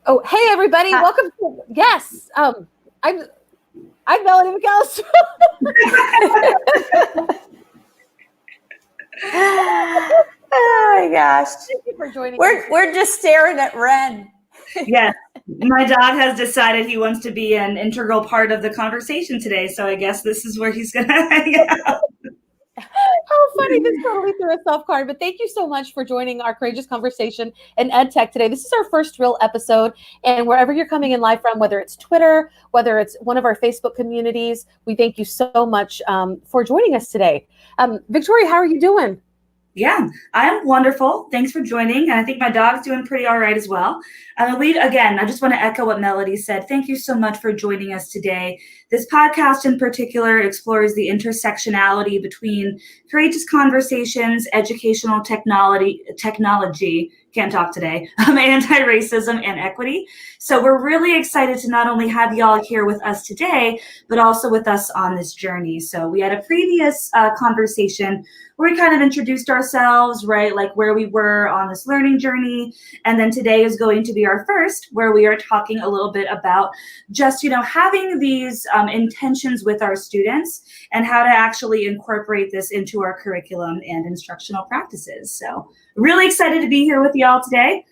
Oh, hey everybody! Welcome to I'm Melanie McAllister. Oh my gosh! Thank you for joining. We're just staring at Ren. Yes, my dog has decided he wants to be an integral part of the conversation today, so I guess this is where he's gonna hang out. How funny, this totally threw us off guard, but thank you so much for joining our Courageous Conversation in EdTech today. This is our first real episode, and wherever you're coming in live from, whether it's Twitter, whether it's one of our Facebook communities, we thank you so much for joining us today. Victoria, how are you doing? Yeah, I'm wonderful. Thanks for joining. And I think my dog's doing pretty all right as well. Again, I just want to echo what Melody said. Thank you so much for joining us today. This podcast in particular explores the intersectionality between courageous conversations, educational technology, can't talk today, anti-racism and equity. So we're really excited to not only have y'all here with us today, but also with us on this journey. So we had a previous conversation where we kind of introduced ourselves, right? Like where we were on this learning journey. And then today is going to be our first, where we are talking a little bit about just, having these intentions with our students and how to actually incorporate this into our curriculum and instructional practices. So really excited to be here with y'all today.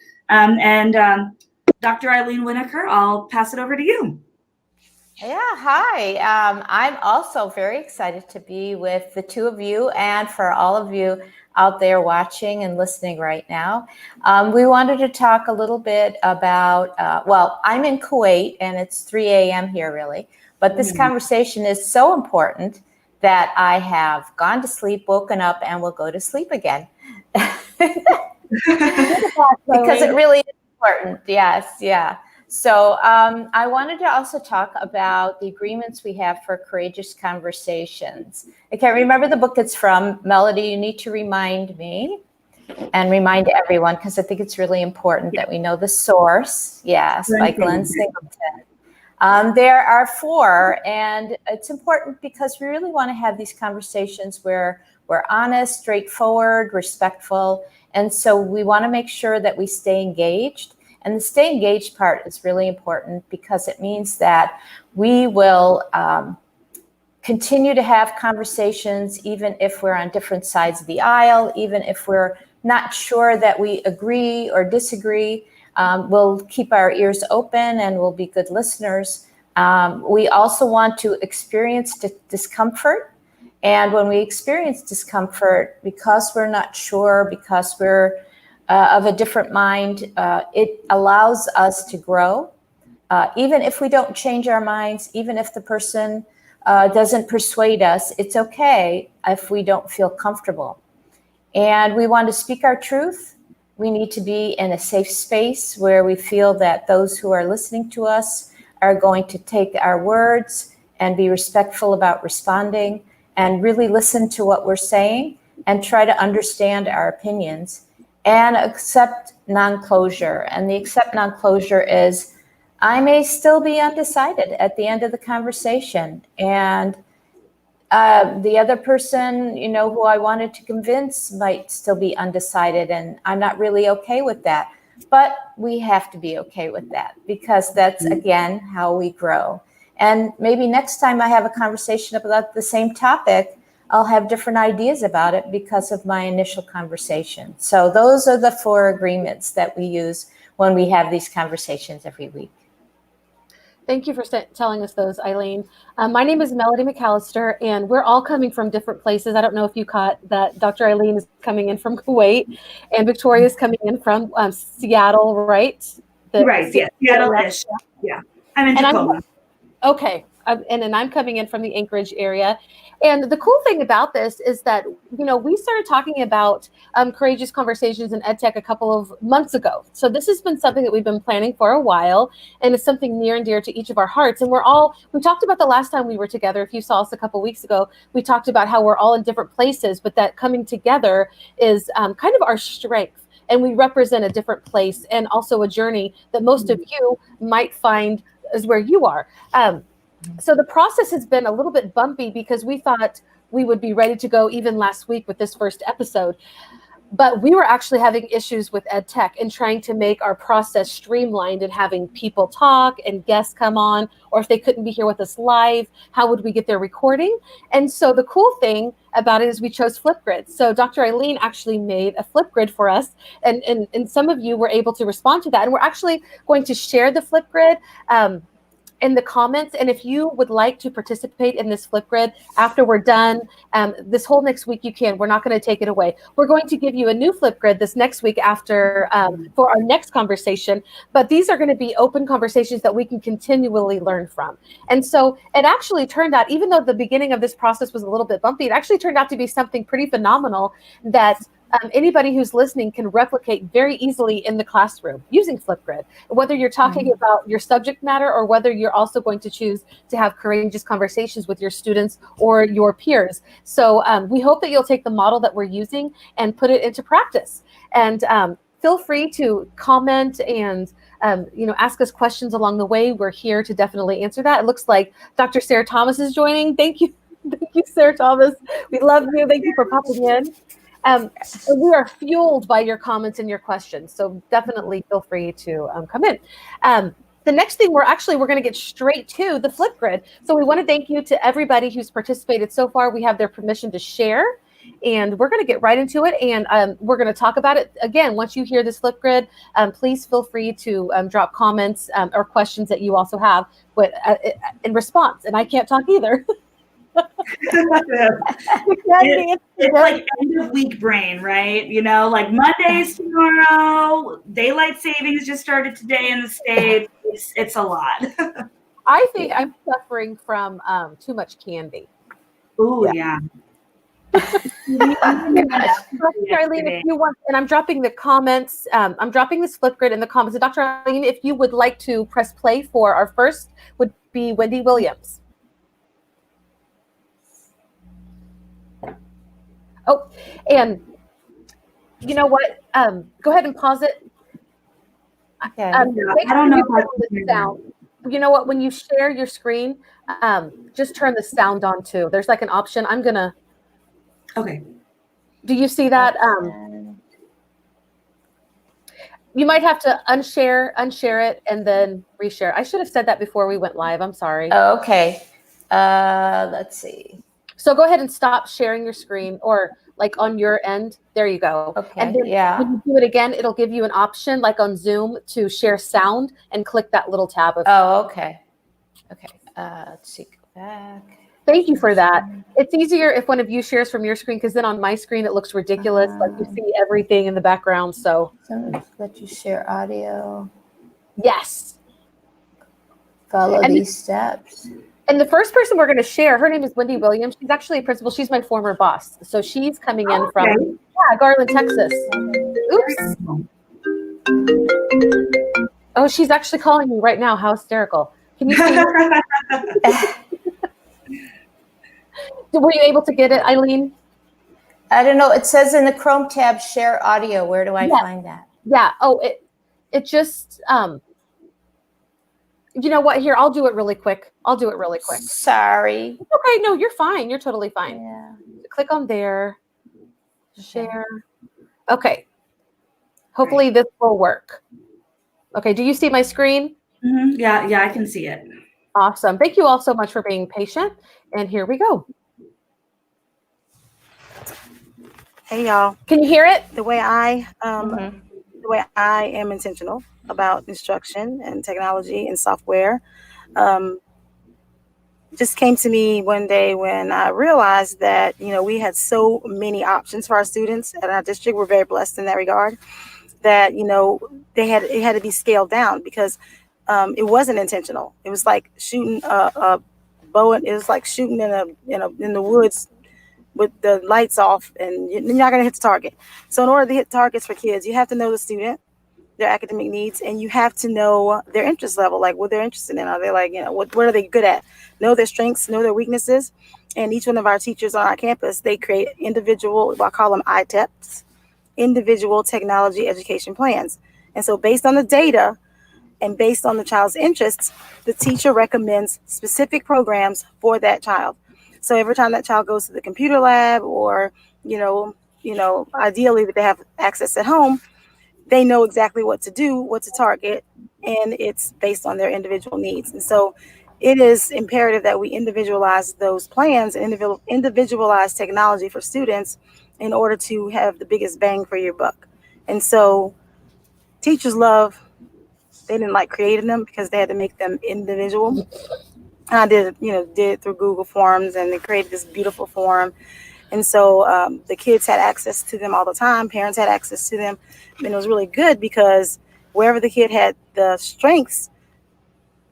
Dr. Eileen Winokur, I'll pass it over to you. Yeah, hi. I'm also very excited to be with the two of you and for all of you out there watching and listening right now. We wanted to talk a little bit about, I'm in Kuwait and it's 3 a.m. here really, but this conversation is so important that I have gone to sleep, woken up, and will go to sleep again. Because it really is important. Yes, yeah. So I wanted to also talk about the agreements we have for courageous conversations. I can't remember the book it's from. Melody, you need to remind me and remind everyone, because I think it's really important that we know the source. Yes, by Glenn Singleton. There are 4, and it's important because we really want to have these conversations where we're honest, straightforward, respectful. And so we want to make sure that we stay engaged. And the stay engaged part is really important because it means that we will continue to have conversations even if we're on different sides of the aisle, even if we're not sure that we agree or disagree. We'll keep our ears open and we'll be good listeners. We also want to experience discomfort. And when we experience discomfort, because we're not sure, because we're of a different mind, it allows us to grow. Even if we don't change our minds, even if the person doesn't persuade us, it's okay if we don't feel comfortable. And we want to speak our truth. We need to be in a safe space where we feel that those who are listening to us are going to take our words and be respectful about responding and really listen to what we're saying and try to understand our opinions. And accept non-closure. And the accept non-closure is, I may still be undecided at the end of the conversation. And the other person, who I wanted to convince might still be undecided. And I'm not really okay with that. But we have to be okay with that because that's, again, how we grow. And maybe next time I have a conversation about the same topic, I'll have different ideas about it because of my initial conversation. So those are the 4 agreements that we use when we have these conversations every week. Thank you for telling us those, Eileen. My name is Melody McAllister, and we're all coming from different places. I don't know if you caught that Dr. Eileen is coming in from Kuwait, and Victoria is coming in from Seattle, right? Right, yeah, Seattle-ish. Yeah, I'm in Tacoma. Okay. And then I'm coming in from the Anchorage area. And the cool thing about this is that, we started talking about courageous conversations in EdTech a couple of months ago. So this has been something that we've been planning for a while, and it's something near and dear to each of our hearts. And we talked about the last time we were together. If you saw us a couple of weeks ago, we talked about how we're all in different places, but that coming together is kind of our strength. And we represent a different place and also a journey that most of you might find is where you are. So the process has been a little bit bumpy because we thought we would be ready to go even last week with this first episode. But we were actually having issues with EdTech and trying to make our process streamlined and having people talk and guests come on, or if they couldn't be here with us live, how would we get their recording? And so the cool thing about it is we chose Flipgrid. So Dr. Eileen actually made a Flipgrid for us, and some of you were able to respond to that. And we're actually going to share the Flipgrid in the comments. And if you would like to participate in this Flipgrid after we're done, this whole next week you can. We're not going to take it away. We're going to give you a new Flipgrid this next week after for our next conversation. But these are going to be open conversations that we can continually learn from. And so it actually turned out, even though the beginning of this process was a little bit bumpy, it actually turned out to be something pretty phenomenal that anybody who's listening can replicate very easily in the classroom using Flipgrid, whether you're talking about your subject matter or whether you're also going to choose to have courageous conversations with your students or your peers. So we hope that you'll take the model that we're using and put it into practice. And feel free to comment and ask us questions along the way. We're here to definitely answer that. It looks like Dr. Sarah Thomas is joining. Thank you. Thank you, Sarah Thomas. We love you. Thank you for popping in. We are fueled by your comments and your questions, so definitely feel free to come in. The next thing we're going to get straight to the Flipgrid. So we want to thank you to everybody who's participated so far. We have their permission to share, and we're going to get right into it. And we're going to talk about it again. Once you hear this Flipgrid, please feel free to drop comments or questions that you also have in response. And I can't talk either. It's like end of week brain, right? Like Monday's tomorrow, daylight savings just started today in the States. It's a lot. I think I'm suffering from too much candy. Ooh, yeah. Dr. Eileen, if you want, and I'm dropping the comments, I'm dropping this Flipgrid in the comments. So Dr. Eileen, if you would like to press play for our first would be Wendy Williams. Oh, and you know what? Go ahead and pause it. Okay. I don't know if I can hear sound. You know what? When you share your screen, just turn the sound on too. There's like an option. I'm gonna. Okay. Do you see that? You might have to unshare it, and then reshare. I should have said that before we went live. I'm sorry. Oh, okay. Let's see. So go ahead and stop sharing your screen, or like on your end. There you go. Okay. And then when you do it again, it'll give you an option like on Zoom to share sound, and click that little tab. Okay. Okay. Let's see. Go back. Thank you for that. It's easier if one of you shares from your screen, because then on my screen it looks ridiculous. Like you see everything in the background. So let you share audio. Yes. Follow these steps. And the first person we're going to share, her name is Wendy Williams. She's actually a principal. She's my former boss. So she's coming in from Garland, Texas. Oops. Oh, she's actually calling me right now. How hysterical. Can you see her? Were you able to get it, Eileen? I don't know. It says in the Chrome tab, share audio. Where do I find that? Yeah. Oh, it just, you know what? Here, I'll do it really quick. Sorry. Okay. No, you're fine. You're totally fine. Yeah. Click on there. Share. Okay. Hopefully this will work. Okay. Do you see my screen? Mm-hmm. Yeah, I can see it. Awesome. Thank you all so much for being patient. And here we go. Hey y'all. Can you hear it? The way I am intentional about instruction and technology and software just came to me one day when I realized that, we had so many options for our students at our district. We're very blessed in that regard that, it had to be scaled down because it wasn't intentional. It was like shooting a bow. It was like shooting in the woods with the lights off, and you're not going to hit the target. So in order to hit targets for kids, you have to know the student, their academic needs, and you have to know their interest level, like what they're interested in. Are they like, what are they good at? Know their strengths, know their weaknesses. And each one of our teachers on our campus, they create individual, I call them ITEPs, individual technology education plans. And so based on the data and based on the child's interests, the teacher recommends specific programs for that child. So every time that child goes to the computer lab, or ideally that they have access at home, they know exactly what to do, what to target, and it's based on their individual needs. And so it is imperative that we individualize those plans and individualize technology for students in order to have the biggest bang for your buck. And so teachers they didn't like creating them because they had to make them individual. And I did it through Google Forms, and they created this beautiful form. And so the kids had access to them all the time. Parents had access to them. And it was really good because wherever the kid had the strengths,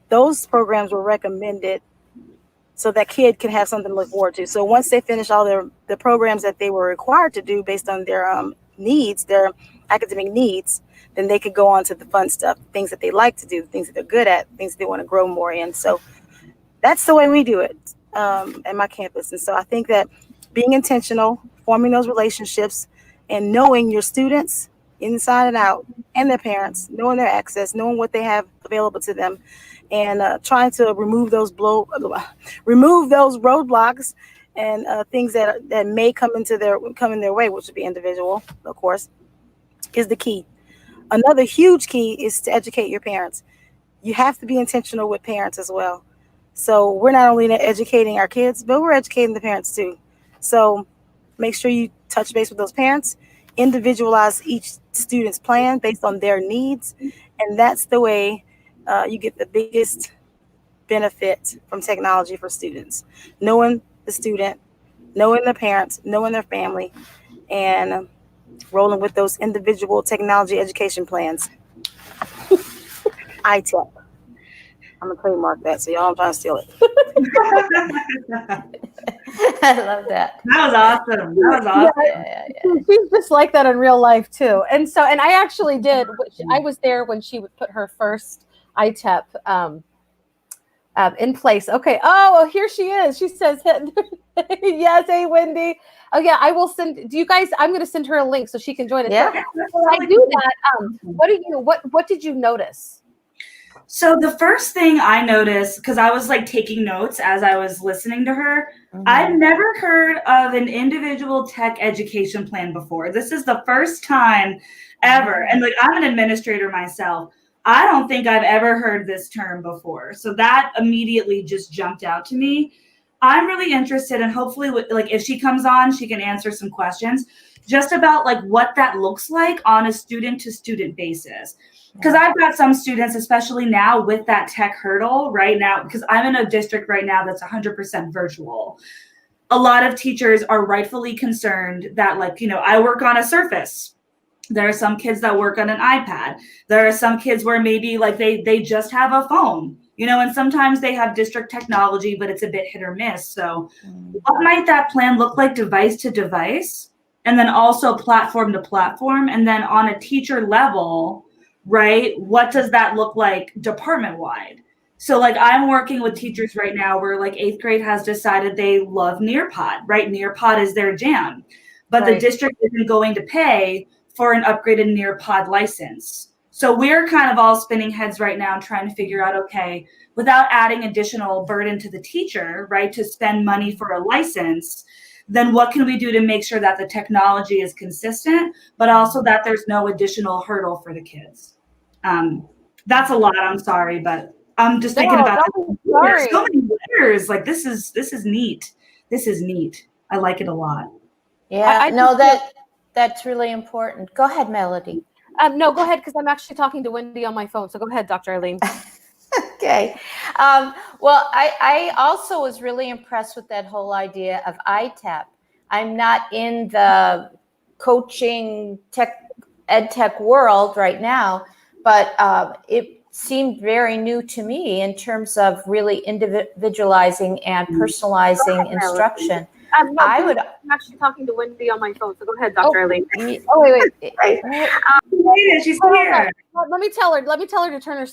those programs were recommended so that kid can have something to look forward to. So once they finish all the programs that they were required to do based on their needs, their academic needs, then they could go on to the fun stuff, things that they like to do, things that they're good at, things they want to grow more in. So that's the way we do it at my campus. And so I think that being intentional, forming those relationships, and knowing your students inside and out, and their parents, knowing their access, knowing what they have available to them, and trying to remove those roadblocks and things that may come in their way, which would be individual, of course, is the key. Another huge key is to educate your parents. You have to be intentional with parents as well. So we're not only educating our kids, but we're educating the parents too. So make sure you touch base with those parents, individualize each student's plan based on their needs, and that's the way you get the biggest benefit from technology for students. Knowing the student, knowing the parents, knowing their family, and rolling with those individual technology education plans. EdTech. I'm gonna trademark that, so y'all, I'm trying to steal it. I love that. That was awesome. That was awesome. Yeah. She's just like that in real life too. And I actually did. I was there when she would put her first ITEP in place. Okay. Oh, well, here she is. She says, yes. Hey, Wendy. Oh yeah, I will send. Do you guys? I'm going to send her a link so she can join us. Yeah. So I do that. What did you notice? So the first thing I noticed, because I was like taking notes as I was listening to her, I've never heard of an individual tech education plan before. This is the first time ever. And like, I'm an administrator myself. I don't think I've ever heard this term before. So that immediately just jumped out to me. I'm really interested, and hopefully like if she comes on, she can answer some questions just about like what that looks like on a student to student basis. Because I've got some students, especially now with that tech hurdle right now, because I'm in a district right now that's 100% virtual. A lot of teachers are rightfully concerned that, like, I work on a Surface. There are some kids that work on an iPad. There are some kids where maybe like they just have a phone, and sometimes they have district technology, but it's a bit hit or miss. So what might that plan look like device to device, and then also platform to platform, and then on a teacher level, right? What does that look like department-wide? So like I'm working with teachers right now where like 8th grade has decided they love Nearpod, right? Nearpod is their jam, but the district isn't going to pay for an upgraded Nearpod license. So we're kind of all spinning heads right now trying to figure out, okay, without adding additional burden to the teacher, right, to spend money for a license, then what can we do to make sure that the technology is consistent, but also that there's no additional hurdle for the kids? That's a lot. I'm sorry, but I'm just thinking about there's so many layers. Like this is neat. This is neat. I like it a lot. Yeah, I know that's really important. Go ahead, Melody. No, go ahead, because I'm actually talking to Wendy on my phone. So go ahead, Dr. Eileen. Okay. Well, I also was really impressed with that whole idea of ITEP. I'm not in the coaching EdTech world right now, but it seemed very new to me in terms of really individualizing and personalizing instruction. I'm actually talking to Wendy on my phone, so go ahead, Dr. Eileen. Oh, wait. She's here. Let me tell her to turn her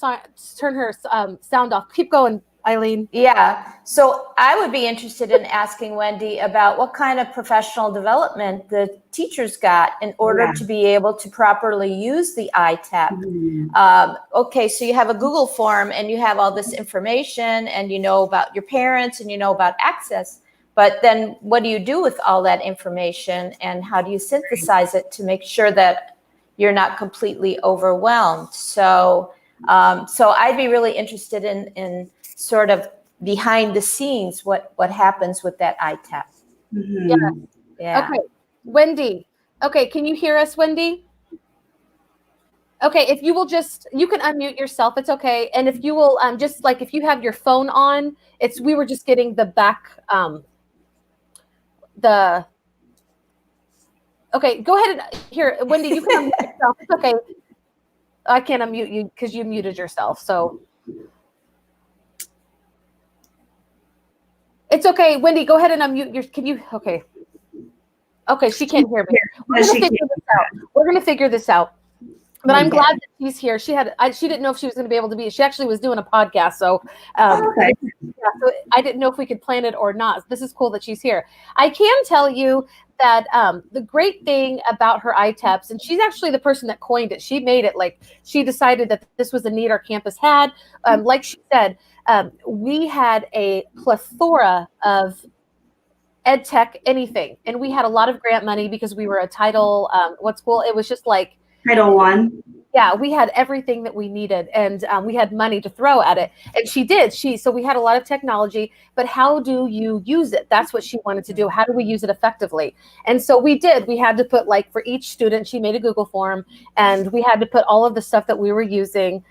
sound off. Keep going, Eileen. Yeah. So I would be interested in asking Wendy about what kind of professional development the teachers got in order to be able to properly use the ITEP. Okay, so you have a Google form and you have all this information and you know about your parents and you know about access. But then what do you do with all that information, and how do you synthesize it to make sure that you're not completely overwhelmed? So I'd be really interested in sort of behind the scenes, what happens with that ITEP. Mm-hmm. Yeah. Okay, Wendy. Okay, can you hear us, Wendy? Okay, if you will you can unmute yourself. It's okay. And if you will, just like if you have your phone on, we were just getting the back, okay, go ahead and here, Wendy, you can unmute yourself. It's okay. I can't unmute you because you muted yourself. So it's okay. Wendy, go ahead and unmute okay. Okay, she can't hear me. We're going to figure this out. But I'm glad that she's here. She didn't know if she was going to be able to be. She actually was doing a podcast, so so I didn't know if we could plan it or not. This is cool that she's here. I can tell you that the great thing about her ITEPs, and she's actually the person that coined it. She made it, like she decided that this was a need our campus had. Like she said, we had a plethora of EdTech anything, and we had a lot of grant money because we were a Title what school? It was just like Title I. Yeah, we had everything that we needed, and we had money to throw at it. And she did. So we had a lot of technology, but how do you use it? That's what she wanted to do. How do we use it effectively? And so we did. We had to put, like, for each student, she made a Google form, and we had to put all of the stuff that we were using,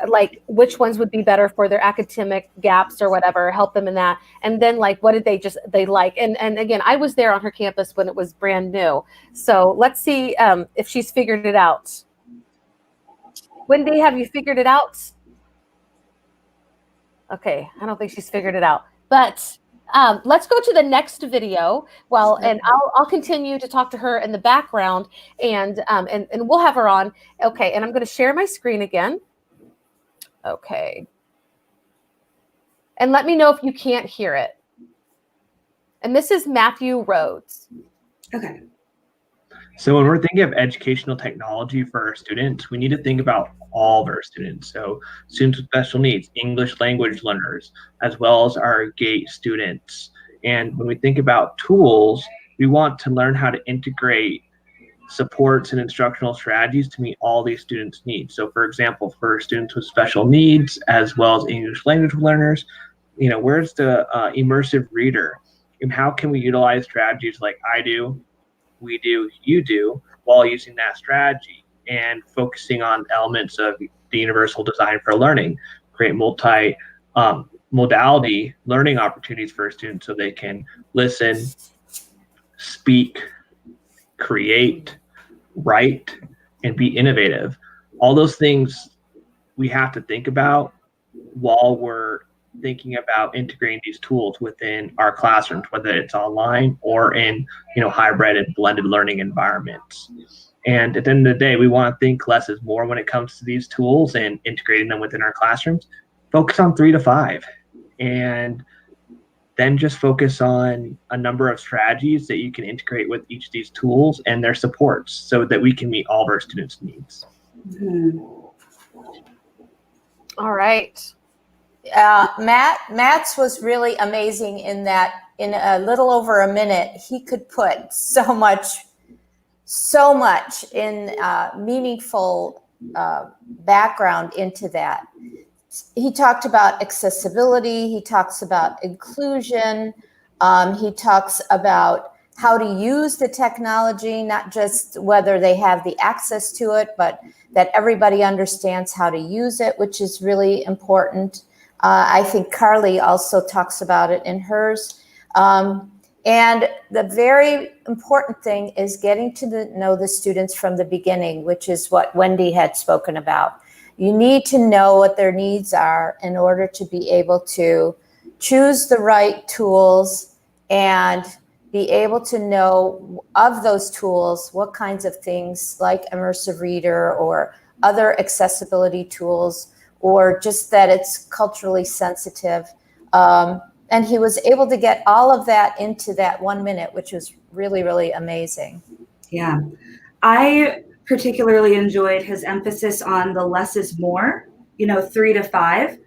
like which ones would be better for their academic gaps or whatever, help them in that. And then, like, what did they like? And again, I was there on her campus when it was brand new. So let's see if she's figured it out. Wendy, have you figured it out? Okay, I don't think she's figured it out. But let's go to the next video. Well, and I'll continue to talk to her in the background, and we'll have her on. Okay, and I'm going to share my screen again. Okay. And let me know if you can't hear it. And this is Matthew Rhodes. Okay. So when we're thinking of educational technology for our students, we need to think about all of our students. So students with special needs, English language learners, as well as our GATE students. And when we think about tools, we want to learn how to integrate supports and instructional strategies to meet all these students' needs. So for example, for students with special needs, as well as English language learners, where's the immersive reader? And how can we utilize strategies like I do, we do, you do, while using that strategy and focusing on elements of the universal design for learning, create multi-modality learning opportunities for students so they can listen, speak, create, write, and be innovative. All those things we have to think about while we're thinking about integrating these tools within our classrooms, whether it's online or in hybrid and blended learning environments. And at the end of the day, we want to think less is more when it comes to these tools and integrating them within our classrooms. Focus on 3 to 5, and then just focus on a number of strategies that you can integrate with each of these tools and their supports so that we can meet all of our students' needs. Mm-hmm. All right. Matt's was really amazing in that in a little over a minute, he could put so much in meaningful background into that. He talked about accessibility. He talks about inclusion. He talks about how to use the technology, not just whether they have the access to it, but that everybody understands how to use it, which is really important. I think Carly also talks about it in hers. And the very important thing is getting to know the students from the beginning, which is what Wendy had spoken about. You need to know what their needs are in order to be able to choose the right tools and be able to know of those tools what kinds of things like immersive reader or other accessibility tools, or just that it's culturally sensitive. And he was able to get all of that into that 1 minute, which was really, really amazing. Yeah. I particularly enjoyed his emphasis on the less is more, 3 to 5.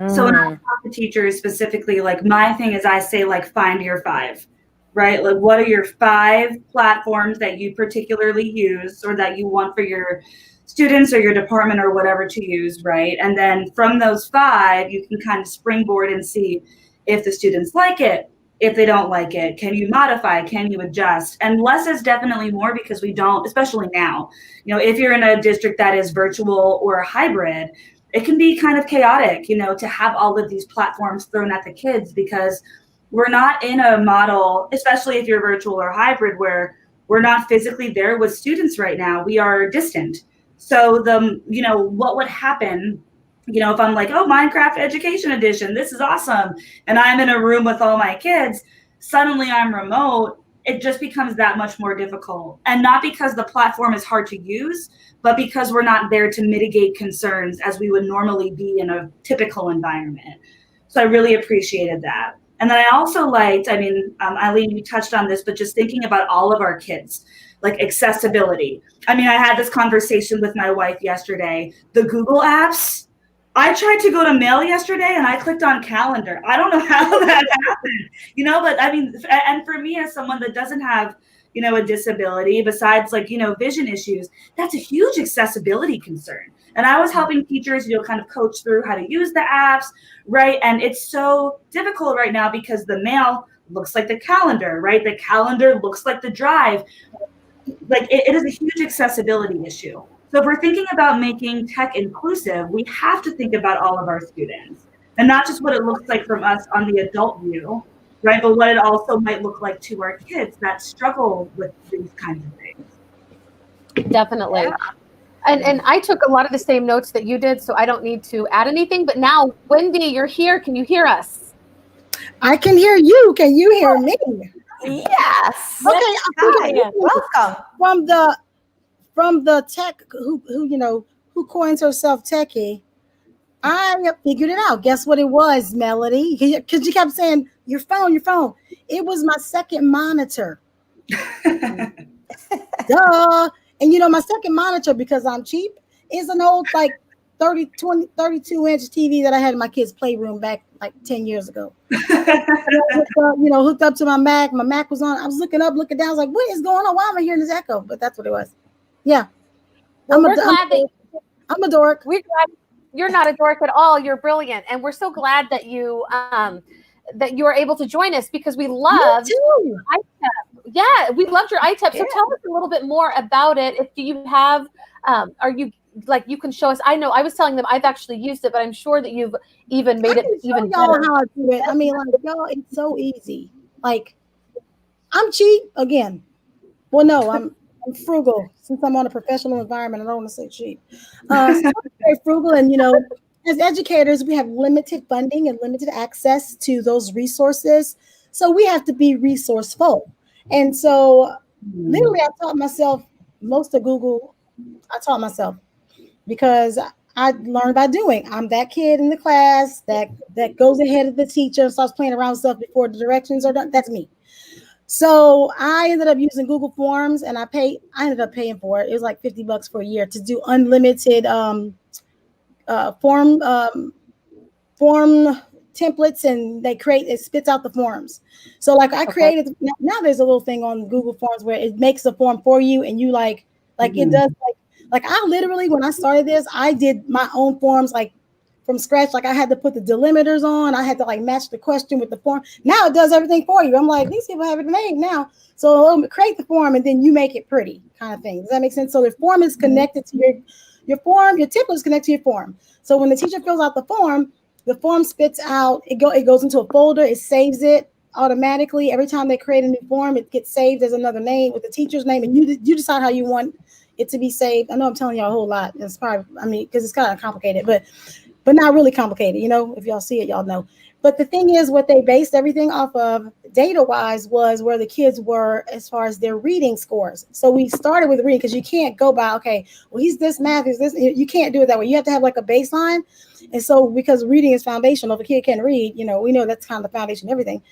So when I talk to teachers specifically, like my thing is I say like find your 5, right? Like what are your 5 platforms that you particularly use or that you want for your students or your department or whatever to use, right? And then from those 5, you can kind of springboard and see if the students like it, if they don't like it, can you modify, can you adjust? And less is definitely more because we don't, especially now, if you're in a district that is virtual or hybrid, it can be kind of chaotic, to have all of these platforms thrown at the kids because we're not in a model, especially if you're virtual or hybrid, where we're not physically there with students right now. We are distant. So what would happen, if I'm like, oh, Minecraft Education Edition, this is awesome, and I'm in a room with all my kids, suddenly I'm remote, it just becomes that much more difficult. And not because the platform is hard to use, but because we're not there to mitigate concerns as we would normally be in a typical environment. So I really appreciated that. And then I also liked, Eileen, you touched on this, but just thinking about all of our kids, like accessibility. I had this conversation with my wife yesterday. The Google apps, I tried to go to mail yesterday and I clicked on calendar. I don't know how that happened, but and for me as someone that doesn't have, a disability besides vision issues, that's a huge accessibility concern. And I was helping teachers, kind of coach through how to use the apps, right? And it's so difficult right now because the mail looks like the calendar, right? The calendar looks like the drive. Like it is a huge accessibility issue. So if we're thinking about making tech inclusive, we have to think about all of our students and not just what it looks like from us on the adult view, right? But what it also might look like to our kids that struggle with these kinds of things. Definitely. Yeah. And I took a lot of the same notes that you did, so I don't need to add anything. But now, Wendy, you're here. Can you hear us? I can hear you. Can you hear me? Yes. Okay. Hi. Welcome. From the tech who coins herself techie, I figured it out. Guess what it was, Melody? Because you kept saying your phone. It was my second monitor. Duh. And my second monitor, because I'm cheap, is an old 32-inch TV that I had in my kids' playroom back 10 years ago. Hooked up to my Mac. My Mac was on. I was looking up, looking down. I was like, what is going on? Why am I hearing this echo? But that's what it was. Yeah. Well, I'm a dork. We're glad you're not a dork at all. You're brilliant. And we're so glad that you are able to join us because we loved iTech. Yeah, we loved your iTech. So tell us a little bit more about it. Do you have, are you you can show us? I know I was telling them I've actually used it, but I'm sure that you've even made it even better. How I do it. Y'all, it's so easy. I'm cheap again. Well, no, I'm frugal. Since I'm on a professional environment, I don't want to say cheap. So I'm very frugal, and as educators, we have limited funding and limited access to those resources. So we have to be resourceful. And so literally I taught myself most of Google. I taught myself because I learned by doing. I'm that kid in the class that goes ahead of the teacher and starts playing around with stuff before the directions are done. That's me. So I ended up using Google Forms, and I ended up paying for it. It was like $50 for a year to do unlimited form templates, and it spits out the forms. So I created, now there's a little thing on Google Forms where it makes the form for you, and you it does I literally, when I started this, I did my own forms from scratch. I had to put the delimiters on. I had to match the question with the form. Now it does everything for you. I'm like, these people have it made now. So create the form and then you make it pretty, kind of thing. Does that make sense? So the form is connected to your form. Your template is connected to your form. So when the teacher fills out the form spits out. It goes into a folder. It saves it automatically. Every time they create a new form, it gets saved as another name with the teacher's name, and you decide how you want it to be saved. I know I'm telling you a whole lot. It's probably, because it's kind of complicated, but not really complicated. If y'all see it, y'all know. But the thing is, what they based everything off of data-wise was where the kids were as far as their reading scores. So we started with reading, because you can't go by, okay, well, he's this, math is this. You can't do it that way. You have to have a baseline. And so because reading is foundational, if a kid can read, we know that's kind of the foundation of everything.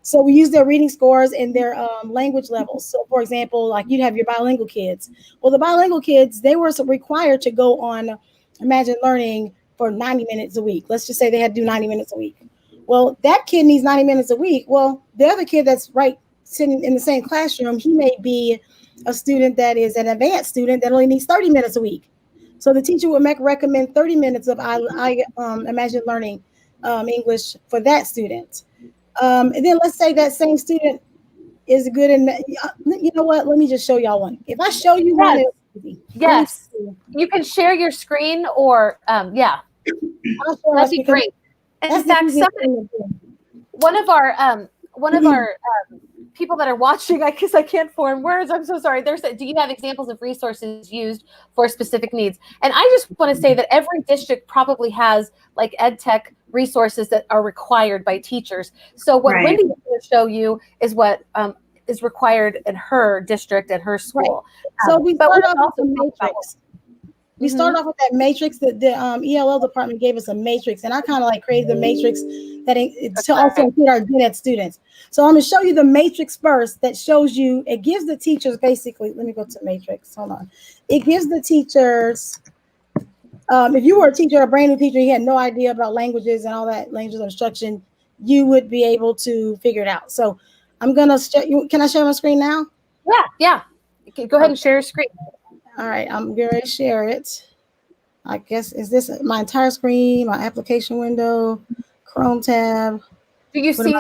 So we use their reading scores and their language levels. So, for example, you'd have your bilingual kids. Well, the bilingual kids, they were required to go on Imagine Learning for 90 minutes a week. Let's just say they had to do 90 minutes a week. Well, that kid needs 90 minutes a week. Well, the other kid that's right sitting in the same classroom, he may be a student that is an advanced student that only needs 30 minutes a week. So the teacher would recommend 30 minutes of I Imagine Learning English for that student. And then let's say that same student is good in, you know what? Let me just show y'all one. If I show you one, yes, you can share your screen or yeah, that'd be great. And in fact, one of our people that are watching, I guess I can't form words. I'm so sorry. Do you have examples of resources used for specific needs? And I just want to say that every district probably has like EdTech resources that are required by teachers. So what Wendy is going to show you is what is required in her district and her school. Right. So we start off with the matrix. We start off with that matrix that the ELL department gave us a matrix, and I kind of like created the matrix to also include our DNET students. So I'm going to show you the matrix first that shows you, it gives the teachers basically, let me go to matrix, hold on. It gives the teachers, if you were a teacher, a brand new teacher, you had no idea about languages and all that, languages of instruction, you would be able to figure it out. So I'm going to, can I share my screen now? Yeah. Go ahead and share your screen. All right, I'm going to share it. I guess, is this my entire screen, my application window, Chrome tab? Do you see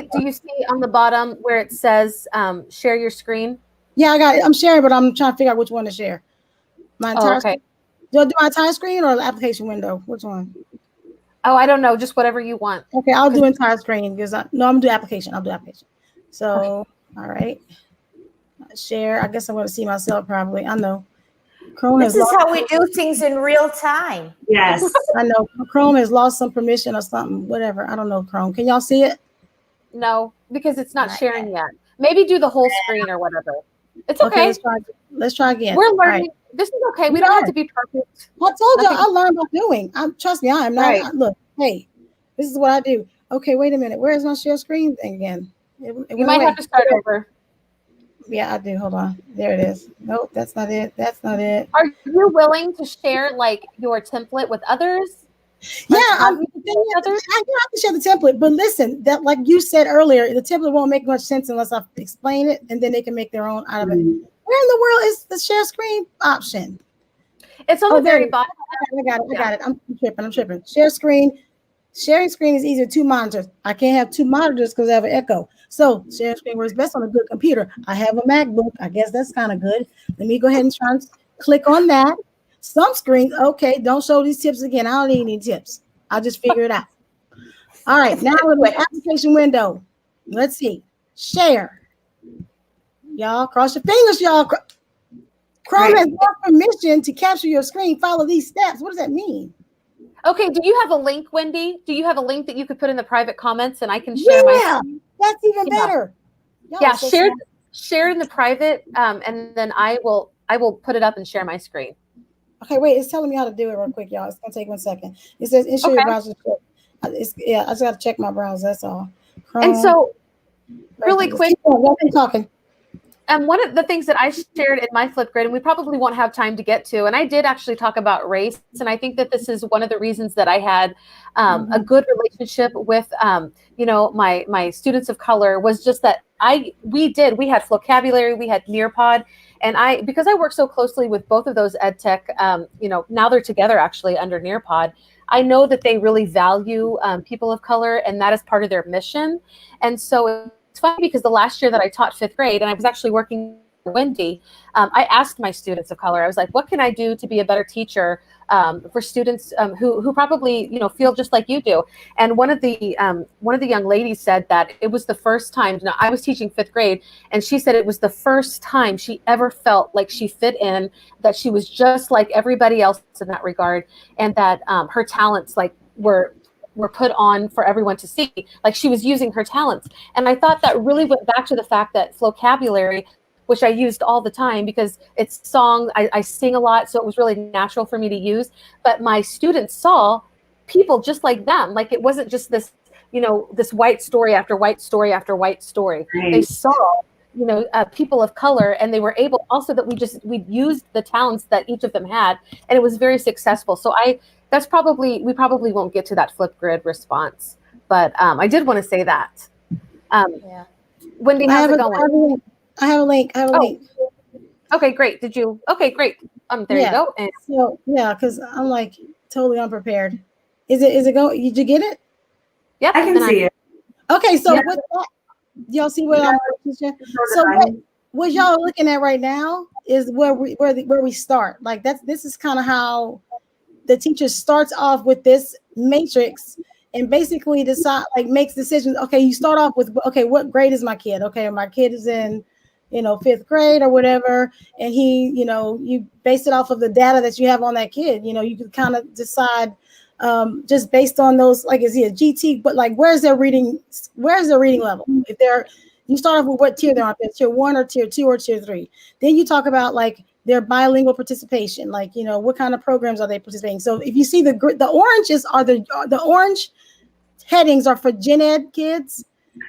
on the bottom where it says share your screen? Yeah, I got it. I'm sharing, but I'm trying to figure out which one to share. My entire screen. Do I do my entire screen or the application window? Which one? Oh, I don't know. Just whatever you want. Okay, I'll do entire screen because I'm going to do application. I'll do application. So, all right. Share. I guess I'm going to see myself probably. I know. Chrome this is how we do things in real time. Yes. I know. Chrome has lost some permission or something. Whatever. I don't know, Chrome. Can y'all see it? No, because it's not sharing yet. Maybe do the whole screen or whatever. It's okay. Let's try again. We're learning. Right. This is okay. We don't have to be perfect. I told you I learned by doing. Trust me, I am not. Look, hey, this is what I do. Okay, wait a minute. Where is my share screen thing again? You might have to start over. Yeah, I do. Hold on. There it is. Nope, that's not it. That's not it. Are you willing to share like your template with others? Yeah, I can share the template, but listen, that like you said earlier, the template won't make much sense unless I explain it, and then they can make their own out of it. Where in the world is the share screen option? It's on the very bottom. I got it. I'm tripping. Share screen. Sharing screen is easier. 2 monitors. I can't have 2 monitors because I have an echo. So sharing screen works best on a good computer. I have a MacBook. I guess that's kind of good. Let me go ahead and try and click on that. Some screens, okay, don't show these tips again. I don't need any tips. I'll just figure it out. All right, now with the application window. Let's see. Share. Y'all, cross your fingers, y'all. Chrome has more permission to capture your screen. Follow these steps. What does that mean? Okay, do you have a link, Wendy? Do you have a link that you could put in the private comments and I can share my screen? That's even better. Yeah, share in the private, and then I will put it up and share my screen. Okay, wait, it's telling me how to do it real quick, y'all. It's gonna take 1 second. It says ensure your browser. I just gotta check my browser, that's all. Chrome. And so really quick, talking. One of the things that I shared in my Flipgrid, and we probably won't have time to get to, and I did actually talk about race, and I think that this is one of the reasons that I had a good relationship with, my students of color, was just that we had vocabulary, we had Nearpod, and because I work so closely with both of those EdTech, now they're together actually under Nearpod. I know that they really value people of color, and that is part of their mission, and so it's funny because the last year that I taught 5th grade, and I was actually working for Wendy, I asked my students of color, I was like, what can I do to be a better teacher for students who probably, feel just like you do? And one of the young ladies said that it was the first time, I was teaching 5th grade, and she said it was the first time she ever felt like she fit in, that she was just like everybody else in that regard, and that her talents were put on for everyone to see, like she was using her talents. And I thought that really went back to the fact that vocabulary, which I used all the time because it's song, I sing a lot, so it was really natural for me to use. But my students saw people just like them. Like it wasn't just this, this white story after white story after white story. Right. They saw, people of color, and they were able also that we used the talents that each of them had, and it was very successful. So we probably won't get to that Flipgrid response, but I did want to say that. Yeah. Wendy, how's it going? I have a link. Okay, great. Okay, great. There you go. And so yeah, because I'm like totally unprepared. Is it going? Did you get it? Yep, I can see it. Okay, so Yeah. with that, y'all see what I'm teaching? So what y'all are looking at right now is where we start. Like this is kind of how the teacher starts off with this matrix and basically makes decisions. Okay, you start off with, okay, what grade is my kid? Okay, my kid is in, 5th grade or whatever. And he, you base it off of the data that you have on that kid. You can kind of decide just based on those, like, is he a GT, but like, where's their reading level? If you start off with what tier they're on, tier 1 or tier 2 or tier 3. Then you talk about like their bilingual participation, like, what kind of programs are they participating? So if you see the oranges are the orange headings are for gen ed kids,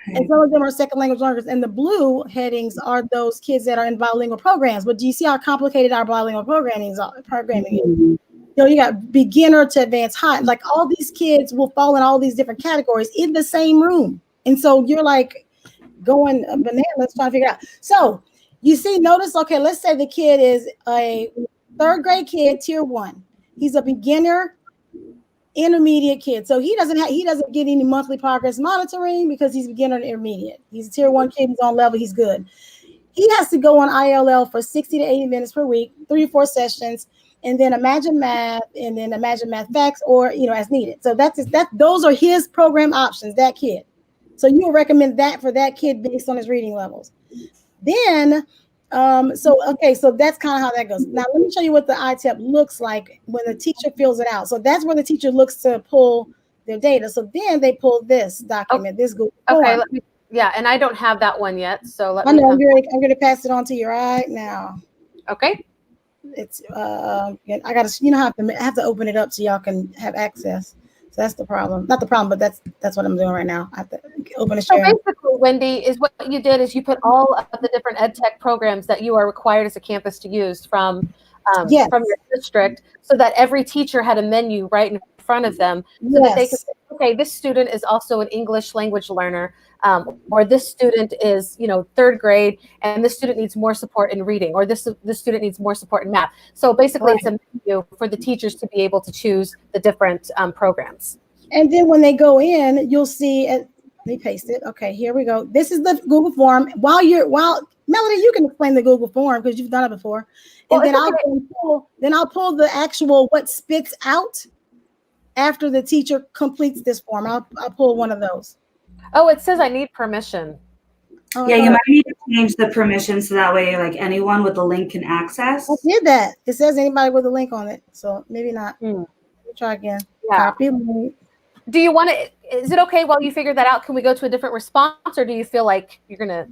and some of them are second language learners, and the blue headings are those kids that are in bilingual programs. But do you see how complicated our bilingual programming is? You got beginner to advanced high. Like, all these kids will fall in all these different categories in the same room. And so you're like going bananas trying to figure out. So you see, notice, okay, let's say the kid is a 3rd grade kid, tier 1. He's a beginner intermediate kid. So he doesn't get any monthly progress monitoring because he's beginner and intermediate. He's a tier 1 kid, he's on level, he's good. He has to go on ILL for 60 to 80 minutes per week, 3 or 4 sessions, and then Imagine Math, and then Imagine Math Facts, or as needed. So those are his program options, that kid. So you would recommend that for that kid based on his reading levels. Then so that's kind of how that goes. Now let me show you what the ITEP looks like when the teacher fills it out. So that's where the teacher looks to pull their data. So then they pull this document, this Google form. Okay, and I don't have that one yet. So I'm going to pass it on to you right now. Okay. It's I got to I have to open it up so y'all can have access. So that's the problem. Not the problem, but that's what I'm doing right now. I have to open a share. So basically, Wendy, is what you did is you put all of the different EdTech programs that you are required as a campus to use from your district, so that every teacher had a menu right in front of them, so that they could say, okay, this student is also an English language learner, or this student is 3rd grade, and this student needs more support in reading, or this student needs more support in math. So basically, It's a menu for the teachers to be able to choose the different programs. And then when they go in, you'll see. Let me paste it. Okay, here we go. This is the Google form. While Melody, you can explain the Google form because you've done it before. And then I'll pull the actual what spits out after the teacher completes this form. I'll pull one of those. Oh, it says I need permission. Yeah, you might need to change the permission so that way, like, anyone with the link can access. I did that. It says anybody with a link on it, so maybe not. Let me try again. Yeah. Copy link. Do you want to? Is it okay while you figure that out? Can we go to a different response, or do you feel like you're gonna?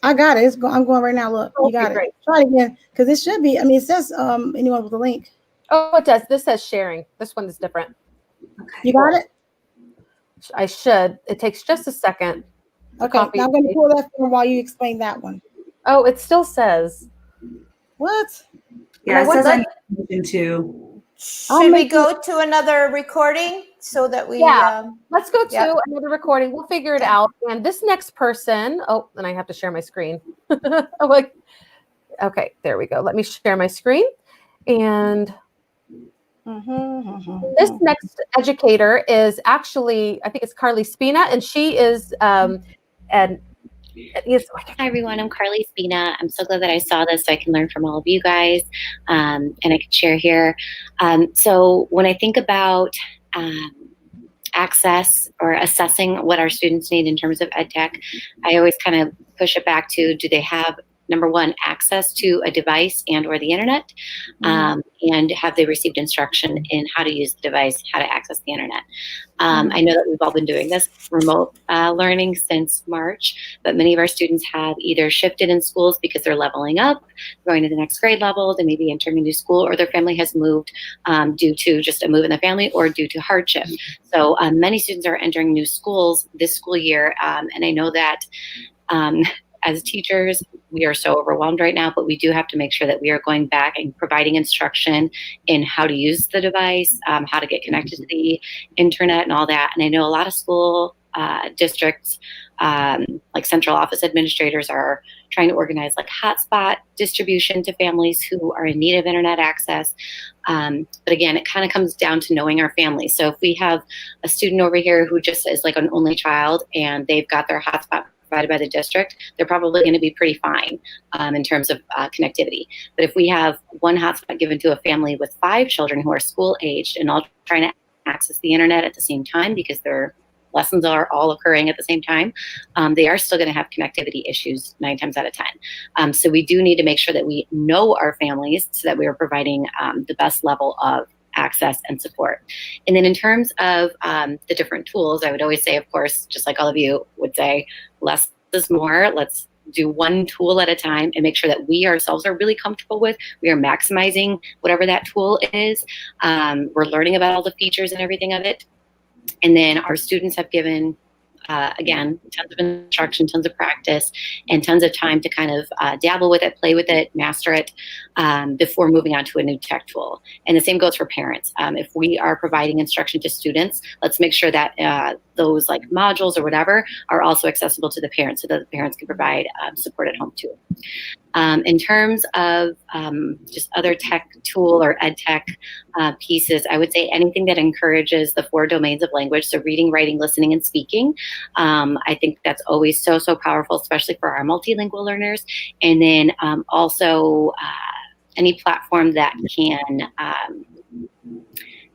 I got it. I'm going right now. Look, you got it. Great. Try it again because it should be. I mean, it says anyone with a link. Oh, it does. This says sharing. This one is different. Okay. You got it? I should. It takes just a second. Okay. Now I'm going to pull that form while you explain that one. Oh, it still says. What? Yeah, it says I need permission too. Should we go to another recording so that we? Let's go to another recording. We'll figure it out. And this next person. Oh, then I have to share my screen. Okay, there we go. Let me share my screen. And this next educator is actually, I think it's Carly Spina, and she is Hi everyone, I'm Carly Spina. I'm so glad that I saw this so I can learn from all of you guys, and I can share here. So when I think about access or assessing what our students need in terms of EdTech, I always kind of push it back to, do they have, number one, access to a device and or the internet, and have they received instruction in how to use the device, how to access the internet. I know that we've all been doing this remote learning since March, but many of our students have either shifted in schools because they're leveling up, going to the next grade level, they may be entering a new school, or their family has moved due to just a move in the family or due to hardship. So many students are entering new schools this school year, and I know that as teachers, we are so overwhelmed right now, but we do have to make sure that we are going back and providing instruction in how to use the device, how to get connected to the internet and all that. And I know a lot of school districts, like central office administrators, are trying to organize like hotspot distribution to families who are in need of internet access. But again, it kind of comes down to knowing our families. So if we have a student over here who just is like an only child and they've got their hotspot provided by the district, they're probably going to be pretty fine in terms of connectivity. But if we have one hotspot given to a family with 5 children who are school aged and all trying to access the internet at the same time because their lessons are all occurring at the same time, they are still going to have connectivity issues 9 times out of 10. So we do need to make sure that we know our families so that we are providing the best level of access and support. And then in terms of the different tools, I would always say, of course, just like all of you would say, less is more. Let's do one tool at a time and make sure that we ourselves are really comfortable with. We are maximizing whatever that tool is. We're learning about all the features and everything of it. And then our students have given, again, tons of instruction, tons of practice, and tons of time to kind of dabble with it, play with it, master it before moving on to a new tech tool. And the same goes for parents. If we are providing instruction to students, let's make sure that those like modules or whatever are also accessible to the parents so that the parents can provide support at home too. In terms of just other tech tool or EdTech pieces, I would say anything that encourages the 4 domains of language, so reading, writing, listening, and speaking. I think that's always so powerful, especially for our multilingual learners. And then also any platform that can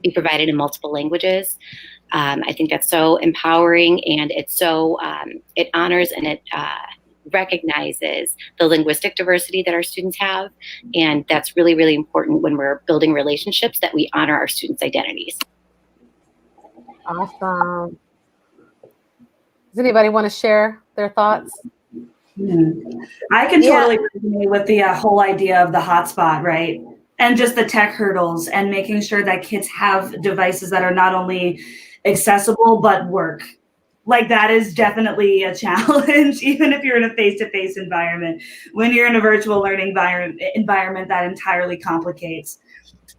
be provided in multiple languages. I think that's so empowering, and it's so it honors and it recognizes the linguistic diversity that our students have, and that's really, really important when we're building relationships, that we honor our students' identities. Awesome. Does anybody want to share their thoughts? I can totally resonate with the whole idea of the hotspot, right? And just the tech hurdles and making sure that kids have devices that are not only accessible, but work. Like that is definitely a challenge, even if you're in a face-to-face environment. When you're in a virtual learning environment, that entirely complicates.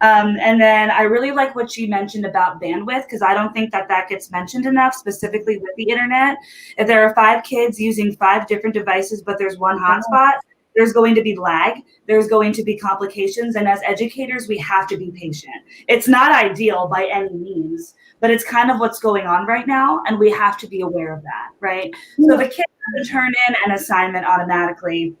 And then I really like what she mentioned about bandwidth, because I don't think that gets mentioned enough, specifically with the internet. If there are 5 kids using 5 different devices, but there's one hotspot, there's going to be lag, there's going to be complications. And as educators, we have to be patient. It's not ideal by any means, but it's kind of what's going on right now. And we have to be aware of that, right? So if a kid has to turn in an assignment automatically,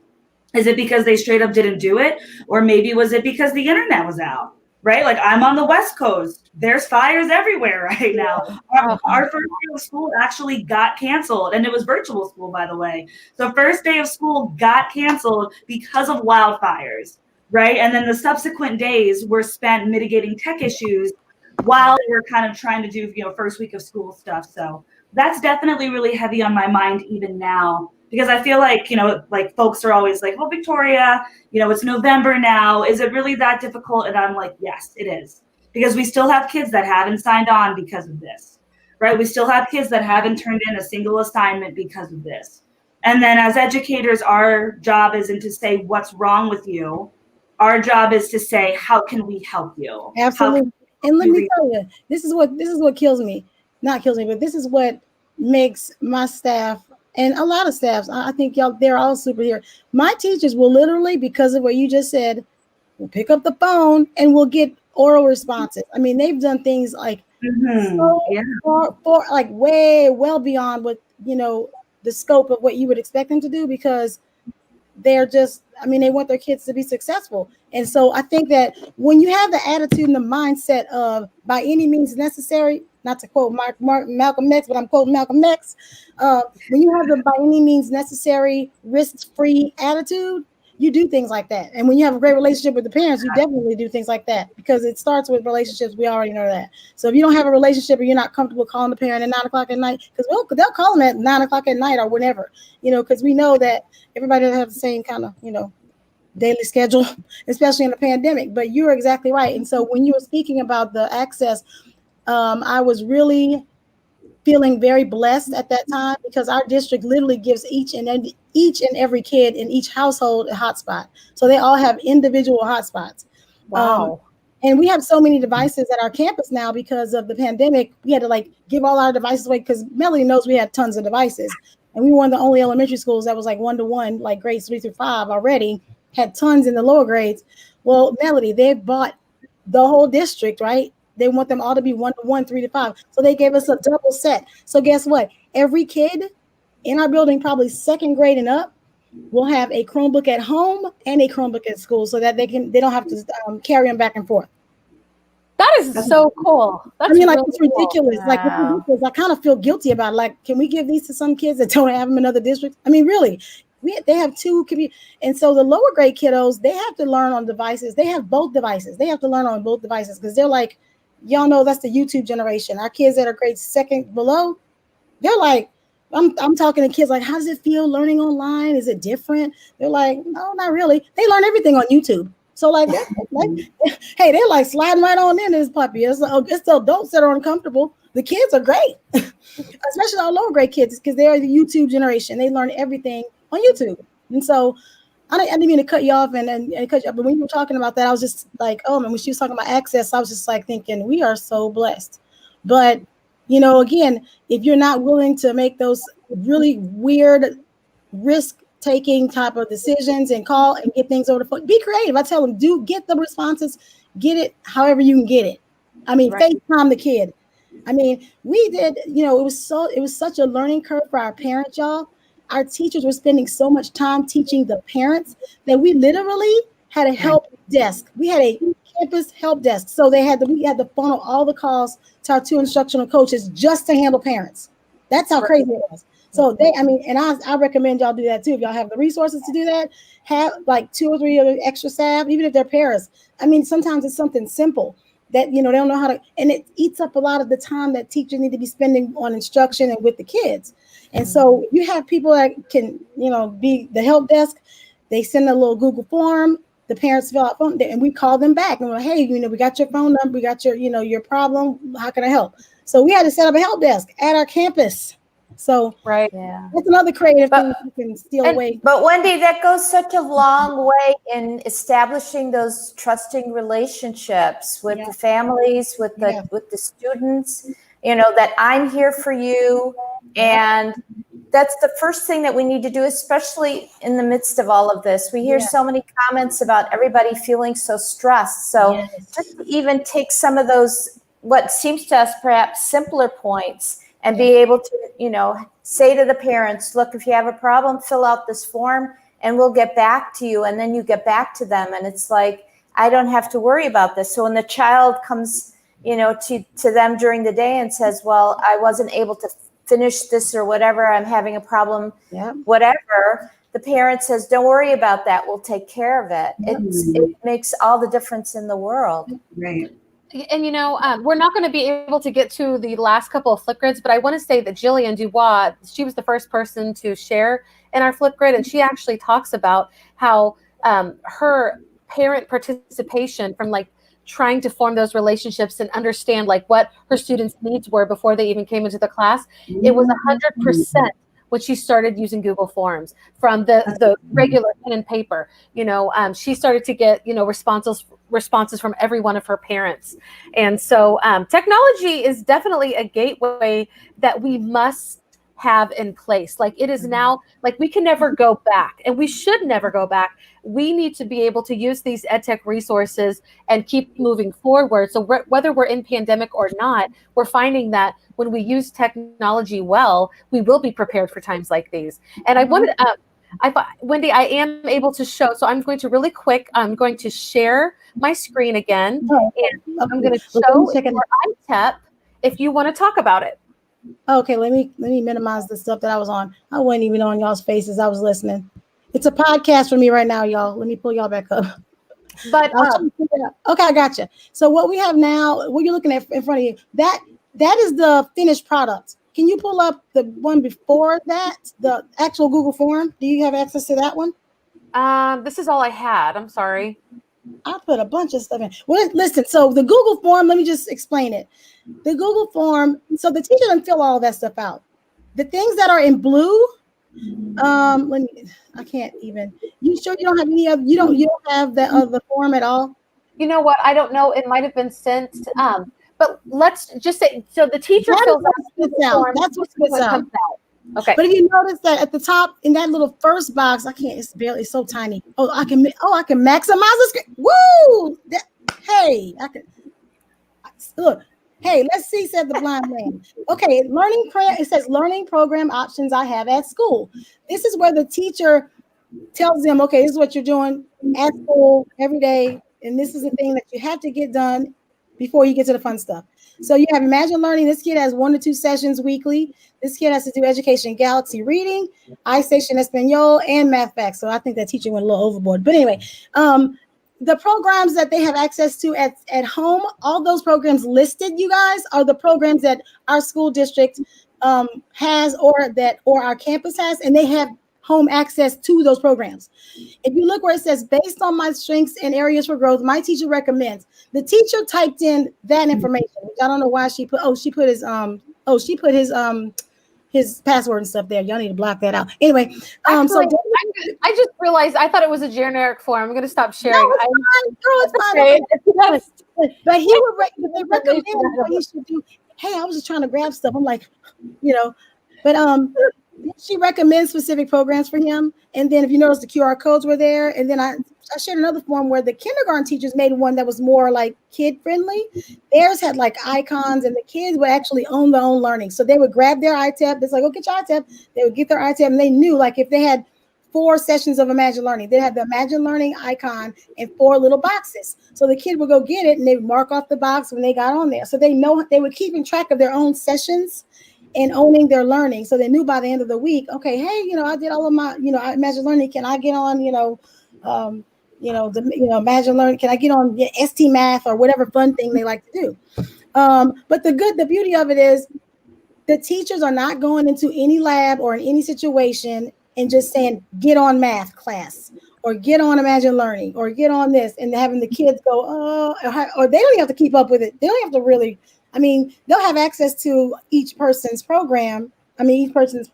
is it because they straight up didn't do it? Or maybe was it because the internet was out? Right? Like I'm on the West Coast. There's fires everywhere right now. Our first day of school actually got canceled, and it was virtual school, by the way. So first day of school got canceled because of wildfires, right? And then the subsequent days were spent mitigating tech issues while we were kind of trying to do, first week of school stuff. So that's definitely really heavy on my mind even now. Because I feel like, like folks are always like, well, Victoria, it's November now. Is it really that difficult? And I'm like, yes, it is. Because we still have kids that haven't signed on because of this, right? We still have kids that haven't turned in a single assignment because of this. And then as educators, our job isn't to say what's wrong with you. Our job is to say, how can we help you? Absolutely. And let me tell you, this is what kills me. Not kills me, but this is what makes my staff and a lot of staffs, I think they're all superheroes. My teachers will literally, because of what you just said, will pick up the phone and will get oral responses. I mean, they've done things like like way well beyond what, the scope of what you would expect them to do, because they're just, they want their kids to be successful. And so I think that when you have the attitude and the mindset of by any means necessary, not to quote Malcolm X, but I'm quoting Malcolm X. When you have the by any means necessary, risk-free attitude, you do things like that. And when you have a great relationship with the parents, you definitely do things like that, because it starts with relationships. We already know that. So if you don't have a relationship or you're not comfortable calling the parent at 9 o'clock at night, because they'll call them at 9 o'clock at night or whenever, because we know that everybody doesn't have the same kind of, daily schedule, especially in a pandemic. But you're exactly right. And so when you were speaking about the access, I was really feeling very blessed at that time because our district literally gives each and every kid in each household a hotspot. So they all have individual hotspots. Wow. And we have so many devices at our campus now because of the pandemic. We had to like give all our devices away because Melody knows we had tons of devices. And we were one of the only elementary schools that was like 1-to-1, like grades 3 through 5 already, had tons in the lower grades. Well, Melody, they bought the whole district, right? They want them all to be 1-to-1, 3 to 5. So they gave us a double set. So guess what? Every kid in our building, probably second grade and up, will have a Chromebook at home and a Chromebook at school so that they don't have to carry them back and forth. That is so cool. That's like really it's ridiculous. Cool. Like it's Wow. ridiculous. I kind of feel guilty about it. Like, can we give these to some kids that don't have them in other districts? I mean, really, they have two and so the lower grade kiddos, they have to learn on devices. They have both devices. They have to learn on both devices because they're like, y'all know that's the YouTube generation. Our kids that are grades second below, they're like, I'm talking to kids like, how does it feel learning online? Is it different? They're like, no, not really. They learn everything on YouTube. So like, hey, they're like sliding right on into this puppy. It's the adults that are uncomfortable. The kids are great, especially our lower grade kids, because they are the YouTube generation. They learn everything on YouTube. And so I didn't mean to cut you off and cut you off, but when you were talking about that, I was just like, oh, and when she was talking about access, I was just like thinking, we are so blessed. But again, if you're not willing to make those really weird risk-taking type of decisions and call and get things over the phone, be creative. I tell them, get the responses, get it however you can get it. I mean, Right. FaceTime the kid. I mean, we did, it was such a learning curve for our parents, y'all. Our teachers were spending so much time teaching the parents that we literally had a help desk. We had a campus help desk. So we had to funnel all the calls to our 2 instructional coaches just to handle parents. That's how crazy it was. So I recommend y'all do that too. If y'all have the resources to do that, have like 2 or 3 other extra staff, even if they're parents. I mean, sometimes it's something simple that, they don't know how to, and it eats up a lot of the time that teachers need to be spending on instruction and with the kids. And so you have people that can, be the help desk. They send a little Google form. The parents fill out phone, and we call them back and we're like, hey, we got your phone number, we got your, your problem. How can I help? So we had to set up a help desk at our campus. So Right. Yeah. that's another creative thing you can steal away. But Wendy, that goes such a long way in establishing those trusting relationships with the families, with the students, that I'm here for you. And that's the first thing that we need to do, especially in the midst of all of this. We hear so many comments about everybody feeling so stressed. So just to even take some of those, what seems to us perhaps simpler points, and be able to, say to the parents, look, if you have a problem, fill out this form and we'll get back to you. And then you get back to them. And it's like, I don't have to worry about this. So when the child comes, to them during the day and says, well, I wasn't able to finish this or whatever, I'm having a problem, whatever, the parent says, don't worry about that. We'll take care of it. It makes all the difference in the world. Right. And we're not going to be able to get to the last couple of Flipgrids, but I want to say that Jillian Dubois, she was the first person to share in our Flipgrid, and she actually talks about how her parent participation from like trying to form those relationships and understand like what her students' needs were before they even came into the class. It was 100% when she started using Google Forms from the regular pen and paper. She started to get responses from every one of her parents. And so technology is definitely a gateway that we must have in place. Like it is now, like we can never go back, and we should never go back. We need to be able to use these EdTech resources and keep moving forward. So whether we're in pandemic or not, we're finding that when we use technology well, we will be prepared for times like these. And I wanted, Wendy, I am able to show, so I'm going to really quick, I'm going to share my screen again, and I'm going to show your iTep if you want to talk about it. Okay, let me minimize the stuff that I was on. I wasn't even on y'all's faces. I was listening. It's a podcast for me right now, y'all. Let me pull y'all back up. But okay, I got you. So what we have now, what you're looking at in front of you, that is the finished product. Can you pull up the one before that, the actual Google form? Do you have access to that one? This is all I had. I'm sorry. I put a bunch of stuff in. Well, listen, so the Google form, let me just explain it. The Google form, so the teacher doesn't fill all that stuff out. The things that are in blue, I can't even. You sure you don't have any other, you don't have that other form at all? You know what? I don't know. It might have been sent. But let's just say, so the teacher fills out the form. That's what spits out. Okay. But if you notice that at the top in that little first box, it's so tiny. I can maximize the screen. Woo! Hey, I can look. Hey, let's see, said the blind man. Okay, it says learning program options I have at school. This is where the teacher tells them, okay, this is what you're doing at school every day. And this is the thing that you have to get done before you get to the fun stuff. So you have Imagine Learning. This kid has 1 to 2 sessions weekly. This kid has to do Education Galaxy reading, iStation Espanol, and Math Facts. So I think that teacher went a little overboard. But anyway, the programs that they have access to at home, all those programs listed, you guys, are the programs that our school district has or our campus has, and they have home access to those programs. If you look where it says, based on my strengths and areas for growth, my teacher recommends. The teacher typed in that information, which I don't know why she put his password and stuff there. Y'all need to block that out. Anyway, Actually, I just realized I thought it was a generic form. I'm going to stop sharing. No, it's fine. But they recommend what he should do. Hey, I was just trying to grab stuff. I'm like, but she recommends specific programs for him. And then if you notice, the QR codes were there. And then I shared another form where the kindergarten teachers made one that was more like kid friendly. Theirs had like icons, and the kids would actually own their own learning. So they would grab their iTab. It's like, go get your iTab. They would get their iTab, and they knew, like, if they had 4 sessions of Imagine Learning, they had the Imagine Learning icon and 4 little boxes. So the kid would go get it, and they would mark off the box when they got on there. So they know they were keeping track of their own sessions and owning their learning. So they knew by the end of the week, okay, hey, I did all of my, Imagine Learning. Can I get on, Imagine Learning? Can I get on ST Math or whatever fun thing they like to do? But the beauty of it is the teachers are not going into any lab or in any situation and just saying, get on math class or get on Imagine Learning or get on this, and having the kids go, or they don't have to keep up with it. They don't have to really, they'll have access to each person's program. Each person's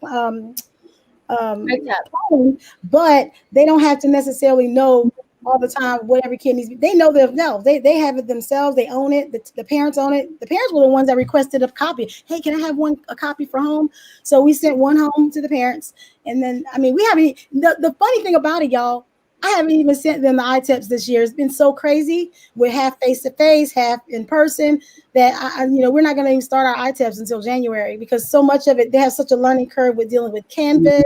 but they don't have to necessarily know all the time what every kid needs. They know themselves. They have it themselves. They own it. The parents own it. The parents were the ones that requested a copy. Hey, can I have a copy for home? So we sent one home to the parents. And then, we haven't, the funny thing about it, y'all, I haven't even sent them the iTips this year. It's been so crazy. We're half face-to-face, half in person, that we're not going to even start our iTips until January, because so much of it, they have such a learning curve with dealing with Canvas,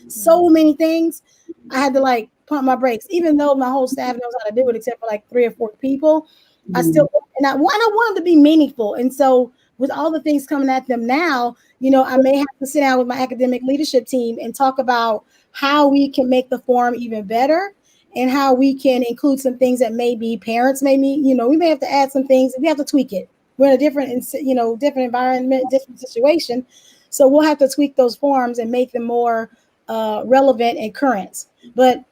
so many things. I had to pump my brakes, even though my whole staff knows how to do it, except for 3 or 4 people. I still, and I want them to be meaningful. And so with all the things coming at them now, I may have to sit down with my academic leadership team and talk about how we can make the forum even better, and how we can include some things that maybe parents we may have to add some things. We have to tweak it. We're in a different environment, different situation. So we'll have to tweak those forms and make them more relevant and current. But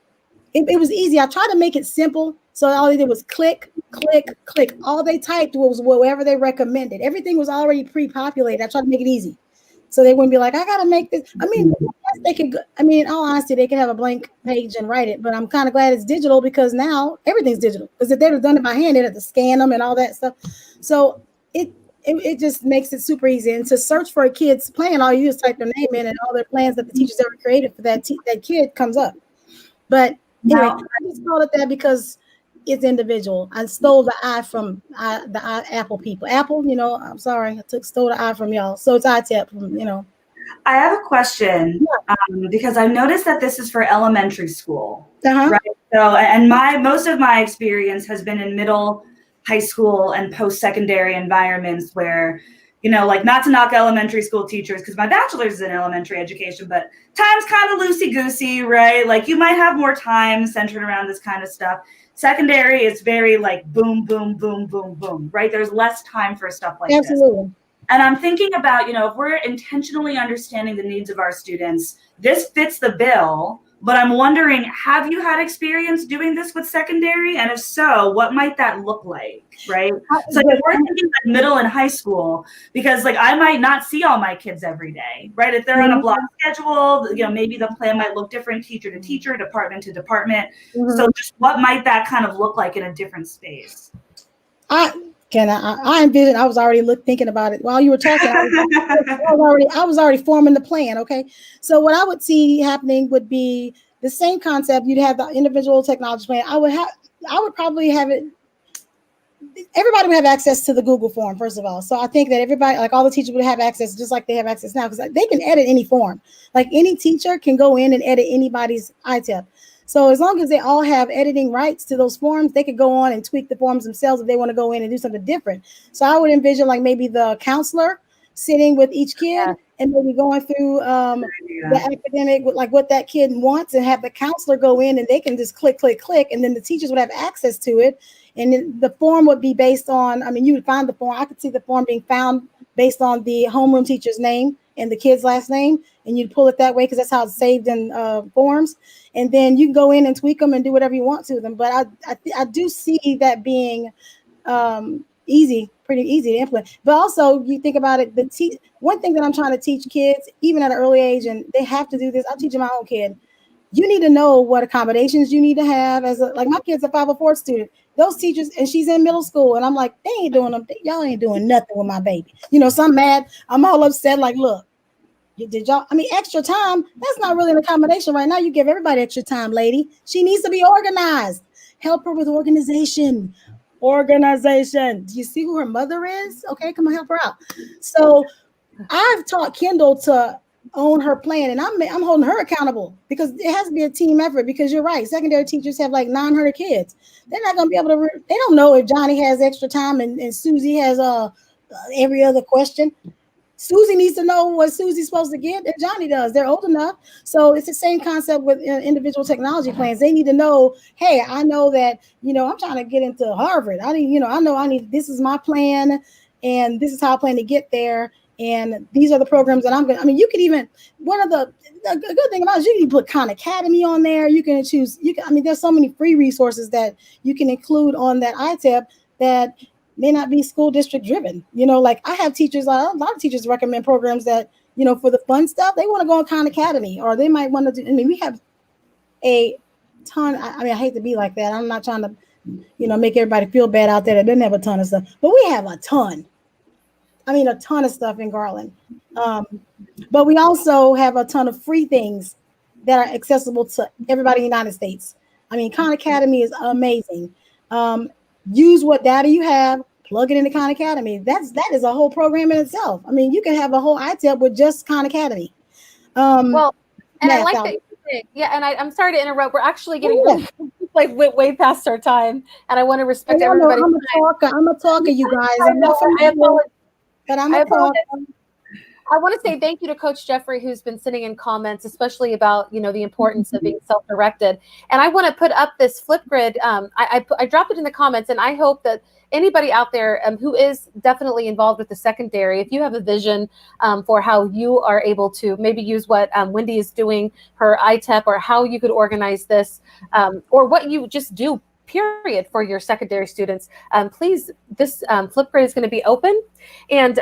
it was easy. I tried to make it simple. So all they did was click, click, click. All they typed was whatever they recommended. Everything was already pre-populated. I tried to make it easy, so they wouldn't be like, I got to make this. They could, in all honesty, they could have a blank page and write it, but I'm kind of glad it's digital, because now everything's digital. Because if they'd have done it by hand, they'd have to scan them and all that stuff. So it just makes it super easy. And to search for a kid's plan, all you do is type their name in, and all their plans that the teachers ever created for that kid comes up. But anyway, I just called it that because it's individual. I stole the I from the Apple people. Apple, I'm sorry, stole the I from y'all. So it's iTip from, I have a question, because I've noticed that this is for elementary school, right? So, and most of my experience has been in middle, high school, and post-secondary environments where, not to knock elementary school teachers, because my bachelor's is in elementary education, but time's kind of loosey-goosey, right? You might have more time centered around this kind of stuff. Secondary is very boom, boom, boom, boom, boom, right? There's less time for stuff like this. Absolutely. And I'm thinking about, if we're intentionally understanding the needs of our students, this fits the bill But I'm wondering, have you had experience doing this with secondary? And if so, what might that look like, right? So if we're thinking like middle and high school, because like I might not see all my kids every day, right? If they're on a block schedule, you know, maybe the plan might look different, teacher to teacher, department to department. So just what might that kind of look like in a different space? I envision. I was already thinking about it while you were talking. I was already forming the plan. Okay, so what I would see happening would be the same concept. You'd have the individual technology plan. I would probably have it. Everybody would have access to the Google form, first of all. So I think that everybody, like all the teachers, would have access, just like they have access now, because they can edit any form. Like any teacher can go in and edit anybody's ITEP. So as long as they all have editing rights to those forms, they could go on and tweak the forms themselves if they want to go in and do something different. So I would envision like maybe the counselor sitting with each kid and maybe going through the academic, like what that kid wants, and have the counselor go in and they can just click, and then the teachers would have access to it. And then the form would be based on, I mean, you would find the form. I could see the form being found based on the homeroom teacher's name and the kid's last name, and you'd pull it that way because that's how it's saved in forms. And then you can go in and tweak them and do whatever you want to them. But I do see that being pretty easy to implement. But also, you think about it, one thing that I'm trying to teach kids, even at an early age, and they have to do this, I'm teaching my own kid. You need to know what accommodations you need to have. Like my kid's a 504 student. Those teachers, and she's in middle school, and I'm like, y'all ain't doing nothing with my baby. You know, so I'm mad. I'm all upset. Like, look, extra time, that's not really an accommodation right now. You give everybody extra time, lady. She needs to be organized. Help her with organization. Do you see who her mother is? Okay, come on, help her out. So I've taught Kendall to own her plan, and I'm holding her accountable, because it has to be a team effort, because you're right. Secondary teachers have like 900 kids. They're not going to be able to, they don't know if Johnny has extra time and Susie has every other question. Susie needs to know what Susie's supposed to get, and Johnny does. They're old enough. So it's the same concept with individual technology plans. They need to know, hey, I know that, I'm trying to get into Harvard. This is my plan, and this is how I plan to get there. And these are the programs that I'm going to, you could even, the good thing about it is you can put Khan Academy on there. You can choose, there's so many free resources that you can include on that ITEP that may not be school district driven. Like I have teachers, a lot of teachers recommend programs that, for the fun stuff, they want to go on Khan Academy, or they might want to do, we have a ton. I hate to be like that. I'm not trying to, make everybody feel bad out there that doesn't have a ton of stuff, but we have a ton of stuff in Garland. But we also have a ton of free things that are accessible to everybody in the United States. Khan Academy is amazing. Use what data you have, plug it into Khan Academy. That is a whole program in itself. You can have a whole ITEP with just Khan Academy. I like that. Yeah, and I'm sorry to interrupt. We're actually getting way past our time, and I want to respect everybody. I'm a talker, you guys. I want to say thank you to Coach Jeffrey, who's been sending in comments, especially about the importance of being self-directed. And I want to put up this Flipgrid. I dropped it in the comments, and I hope that anybody out there who is definitely involved with the secondary, if you have a vision for how you are able to maybe use what Wendy is doing, her ITEP, or how you could organize this, or what you just do, period, for your secondary students, please, this Flipgrid is going to be open. And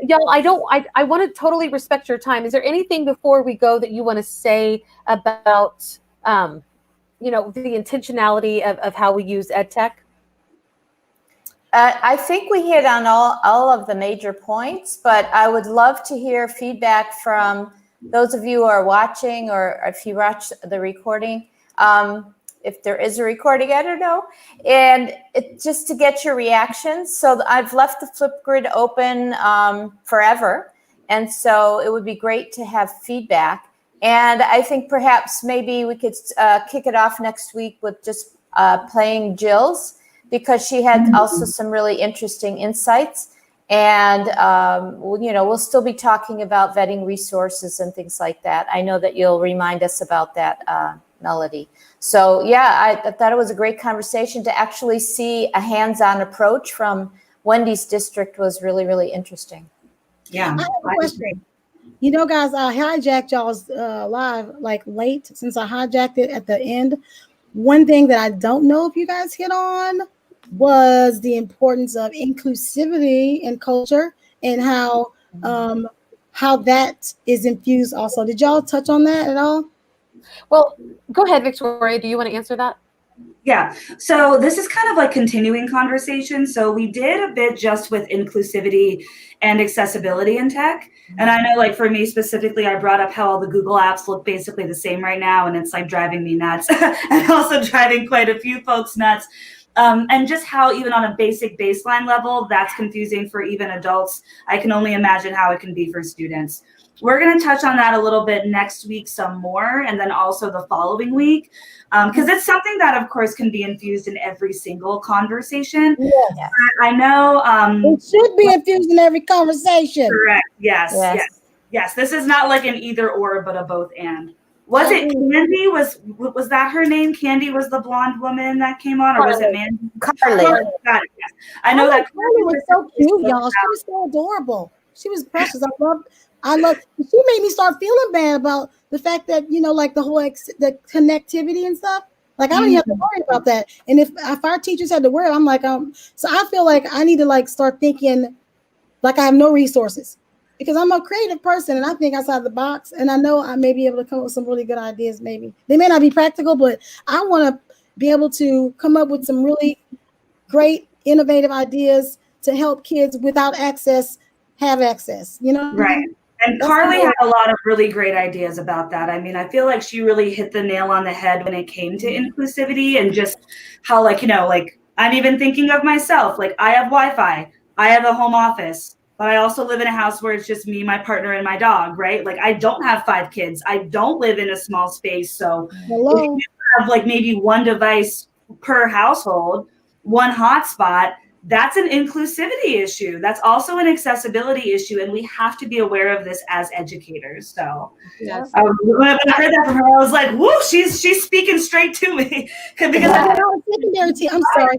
y'all, I want to totally respect your time. Is there anything before we go that you want to say about, the intentionality of how we use EdTech? I think we hit on all of the major points, but I would love to hear feedback from those of you who are watching, or if you watch the recording. If there is a recording, I don't know. And just to get your reactions. So I've left the Flipgrid open forever. And so it would be great to have feedback. And I think perhaps maybe we could kick it off next week with just playing Jill's, because she had also some really interesting insights. And, we'll still be talking about vetting resources and things like that. I know that you'll remind us about that, Melody. So yeah, I thought it was a great conversation. To actually see a hands-on approach from Wendy's district was really, really interesting. Yeah. I have a question. You know, guys, I hijacked y'all's live like late since I hijacked it at the end. One thing that I don't know if you guys hit on was the importance of inclusivity in culture and how that is infused also. Did y'all touch on that at all? Well, go ahead, Victoria. Do you want to answer that? Yeah, so this is kind of like continuing conversation. So we did a bit just with inclusivity and accessibility in tech. And I know, like, for me specifically, I brought up how all the Google apps look basically the same right now, and it's like driving me nuts and also driving quite a few folks nuts. And just how even on a basic baseline level, that's confusing for even adults. I can only imagine how it can be for students. We're going to touch on that a little bit next week some more, and then also the following week, because it's something that, of course, can be infused in every single conversation. Yes. I know. It should be infused in every conversation. Correct. Yes. This is not like an either or, but a both and. Was it Candy? Was that her name? Candy was the blonde woman that came on, or was it Mandy? Carly. Got it, yes. I know that Carly was so cute, y'all. She was so adorable. She was precious. I love. She made me start feeling bad about the fact that, you know, like the whole the connectivity and stuff. Like, I don't even have to worry about that. And if our teachers had to worry, I'm like, so I feel like I need to like start thinking like I have no resources, because I'm a creative person and I think outside the box. And I know I may be able to come up with some really good ideas. Maybe they may not be practical, but I want to be able to come up with some really great, innovative ideas to help kids without access have access, you know? Right. And Carly had a lot of really great ideas about that. I mean, I feel like she really hit the nail on the head when it came to inclusivity and just how, like, you know, like, I'm even thinking of myself. Like, I have Wi-Fi, I have a home office, but I also live in a house where it's just me, my partner, and my dog, right? Like, I don't have 5 kids. I don't live in a small space. So if you have like maybe one device per household, one hotspot, that's an inclusivity issue. That's also an accessibility issue. And we have to be aware of this as educators. So Yes. when I heard that from her, I was like, whoa, she's speaking straight to me. Because secondary. I'm sorry.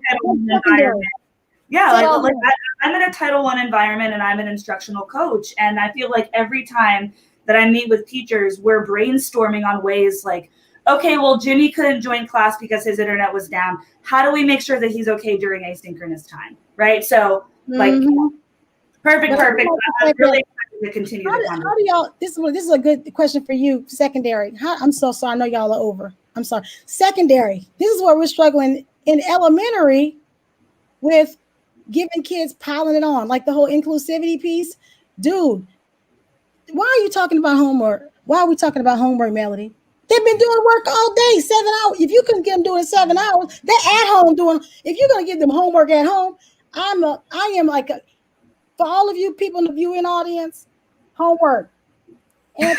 Yeah, like I'm in a Title I environment and I'm an instructional coach. And I feel like every time that I meet with teachers, we're brainstorming on ways like, okay, well, Jimmy couldn't join class because his internet was down. How do we make sure that he's okay during asynchronous time, right? So, like, perfect. I'm really excited to continue the conversation. How do y'all, this is a good question for you, secondary. I'm so sorry, I know y'all are over. I'm sorry. Secondary, this is where we're struggling in elementary with giving kids piling it on, like the whole inclusivity piece. Dude, why are you talking about homework? Why are we talking about homework, Melody? They've been doing work all day, 7 hours. If you can get them doing 7 hours, they're at home doing. If you're gonna give them homework at home, I am like for all of you people in the viewing audience, homework. I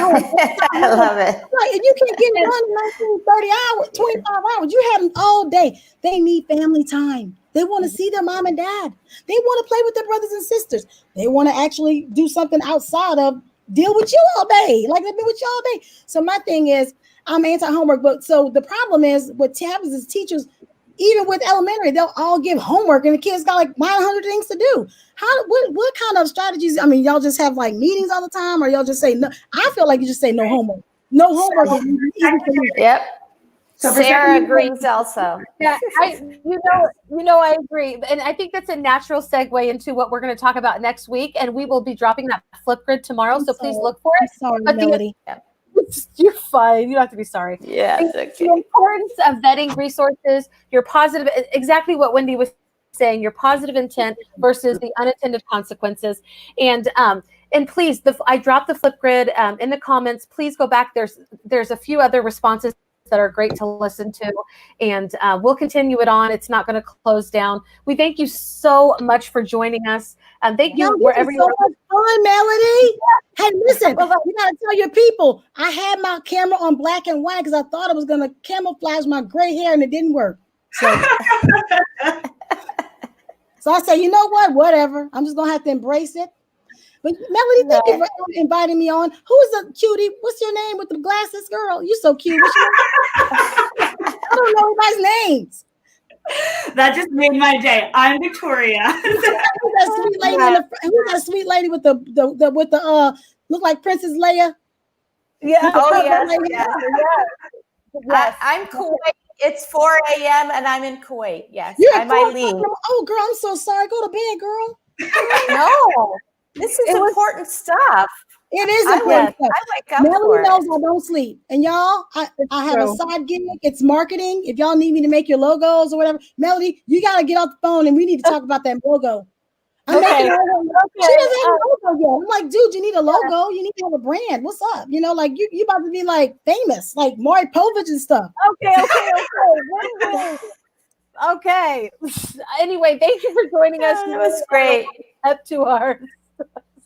love it. Right, if you can't get it done in 30 hours, 25 hours, you have them all day. They need family time. They want to see their mom and dad. They want to play with their brothers and sisters. They want to actually do something outside of deal with you all day, like they've been with you all day. So my thing is, I'm anti-homework, but so the problem is what happens is teachers, even with elementary, they'll all give homework and the kids got like 900 things to do. What kind of strategies? I mean, y'all just have like meetings all the time, or y'all just say no? I feel like you just say no homework. No homework. Yep. So Sarah agrees also. Yeah, I agree. And I think that's a natural segue into what we're going to talk about next week. And we will be dropping that Flipgrid tomorrow. So please look for it. Sorry, Melody. You're fine. You don't have to be sorry. Yeah. Okay. The importance of vetting resources, your positive, exactly what Wendy was saying, your positive intent versus the unintended consequences. And please, I dropped the Flipgrid in the comments. Please go back. There's a few other responses that are great to listen to, and we'll continue it on. It's not going to close down. We thank you so much for joining us. Thank you wherever you are. So much fun, Melody. Hey, listen, you got to tell your people, I had my camera on black and white because I thought it was going to camouflage my gray hair, and it didn't work. So, so I said, you know what? Whatever. I'm just going to have to embrace it. But Melody, thank you for inviting me on. Who's the cutie? What's your name with the glasses, girl? You so cute. I don't know everybody's names. That just made my day. I'm Victoria. Who's that sweet lady who's that sweet lady with the look like Princess Leia? Yeah. Oh, yes. Yes. I'm Kuwait. It's 4 a.m. and I'm in Kuwait. Yes. You're I'm Eileen. Oh, girl, I'm so sorry. Go to bed, girl. No, this is important stuff. It is important stuff. I wake up Melanie for knows it. I don't sleep. And y'all, I have a side gig. It's marketing. If y'all need me to make your logos or whatever, Melody, you got to get off the phone and we need to talk about that logo. I'm making her, she doesn't have a logo yet. I'm like, dude, you need a logo. You need to have a brand. What's up? You know, like you about to be like famous, like Maury Povich and stuff. Okay. Anyway, thank you for joining us. That was great. Up to our.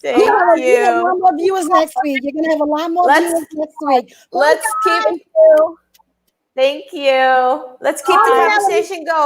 Thank you. You're gonna have a lot more viewers next week. You're gonna have a lot more viewers next week. Let's keep. Thank you. Let's keep the conversation going.